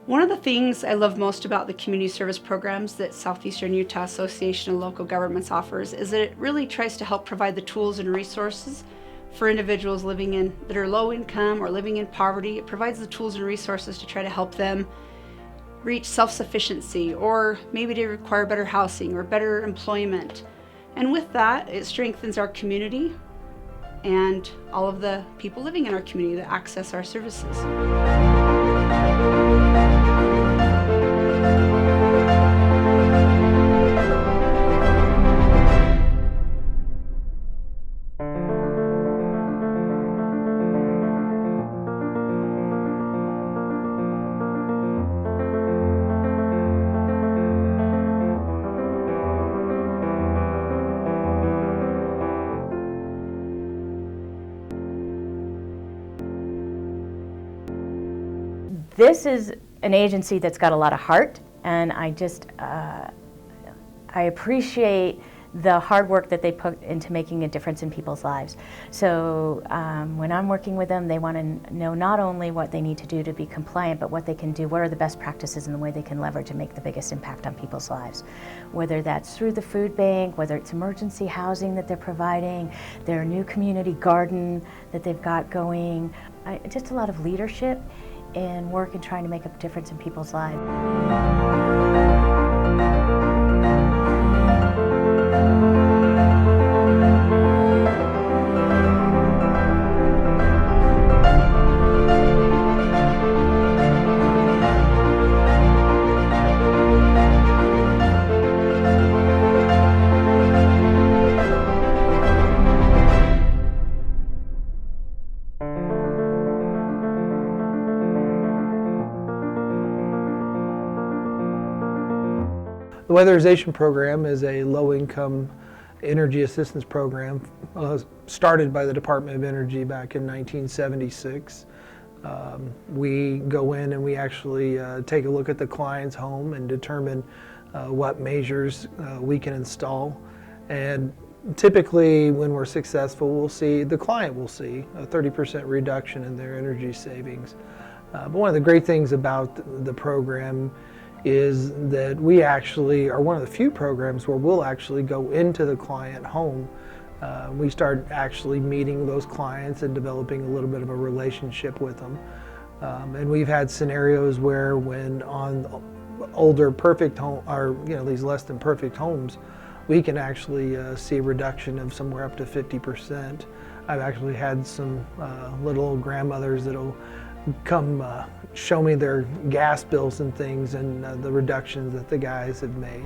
One of the things I love most about the community service programs that Southeastern Utah Association of Local Governments offers is that it really tries to help provide the tools and resources for individuals that are low income or living in poverty. It provides the tools and resources to try to help them reach self-sufficiency, or maybe to require better housing or better employment. And with that, it strengthens our community and all of the people living in our community that access our services. This is an agency that's got a lot of heart, and I appreciate the hard work that they put into making a difference in people's lives. So when I'm working with them, they want to know not only what they need to do to be compliant, but what they can do, what are the best practices and the way they can leverage and make the biggest impact on people's lives. Whether that's through the food bank, whether it's emergency housing that they're providing, their new community garden that they've got going, just a lot of leadership and work in trying to make a difference in people's lives. The weatherization program is a low-income energy assistance program started by the Department of Energy back in 1976. We go in and we actually take a look at the client's home and determine what measures we can install. And typically when we're successful, the client will see a 30% reduction in their energy savings. But one of the great things about the program is that we actually are one of the few programs where we'll actually go into the client home. We start actually meeting those clients and developing a little bit of a relationship with them. And we've had scenarios where when on older perfect home, or these less than perfect homes, we can actually see a reduction of somewhere up to 50%. I've actually had some little old grandmothers that'll come show me their gas bills and things, and the reductions that the guys have made.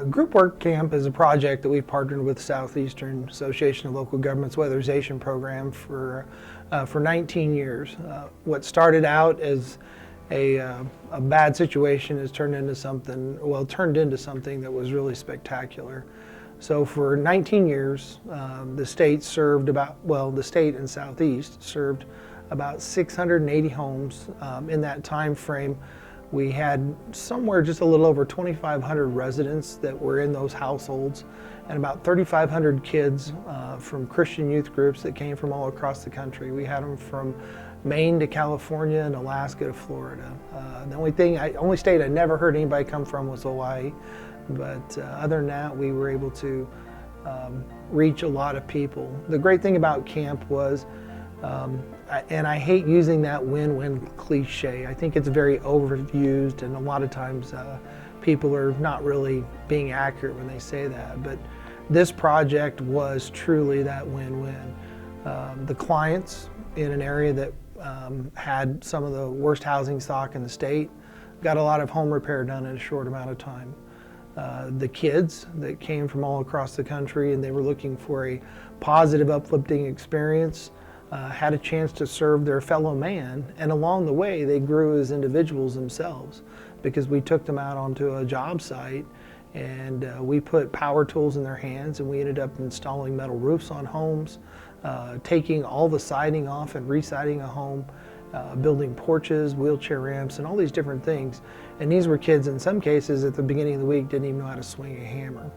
Group Work Camp is a project that we've partnered with Southeastern Association of Local Governments weatherization program for 19 years. What started out as a bad situation has turned into something that was really spectacular. So for 19 years, the state and Southeast served about 680 homes. In that time frame, we had somewhere just a little over 2,500 residents that were in those households, and about 3,500 kids from Christian youth groups that came from all across the country. We had them from Maine to California and Alaska to Florida. The only state I never heard anybody come from was Hawaii. But other than that, we were able to reach a lot of people. The great thing about camp was, and I hate using that win-win cliche, I think it's very overused, and a lot of times people are not really being accurate when they say that, but this project was truly that win-win. The clients in an area that had some of the worst housing stock in the state got a lot of home repair done in a short amount of time. the kids that came from all across the country, and they were looking for a positive, uplifting experience, had a chance to serve their fellow man, and along the way they grew as individuals themselves, because we took them out onto a job site and we put power tools in their hands, and we ended up installing metal roofs on homes, taking all the siding off and re-siding a home, building porches, wheelchair ramps, and all these different things. And these were kids, in some cases, at the beginning of the week didn't even know how to swing a hammer.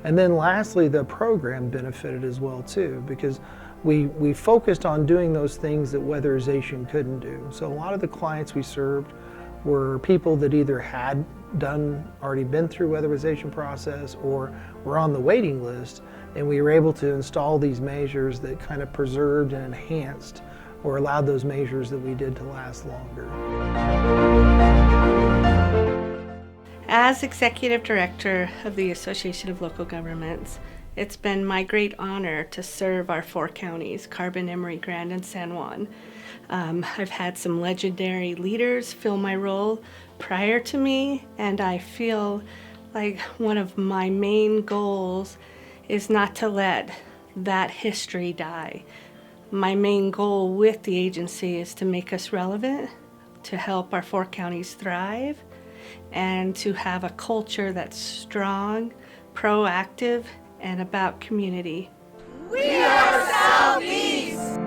And then lastly, the program benefited as well too, because we focused on doing those things that weatherization couldn't do. So a lot of the clients we served were people that either had already been through weatherization process or were on the waiting list, and we were able to install these measures that kind of preserved and enhanced or allowed those measures that we did to last longer. As Executive Director of the Association of Local Governments, it's been my great honor to serve our 4 counties, Carbon, Emery, Grand, and San Juan. I've had some legendary leaders fill my role prior to me, and I feel like one of my main goals is not to let that history die. My main goal with the agency is to make us relevant, to help our 4 counties thrive, and to have a culture that's strong, proactive, and about community. We are Southeast!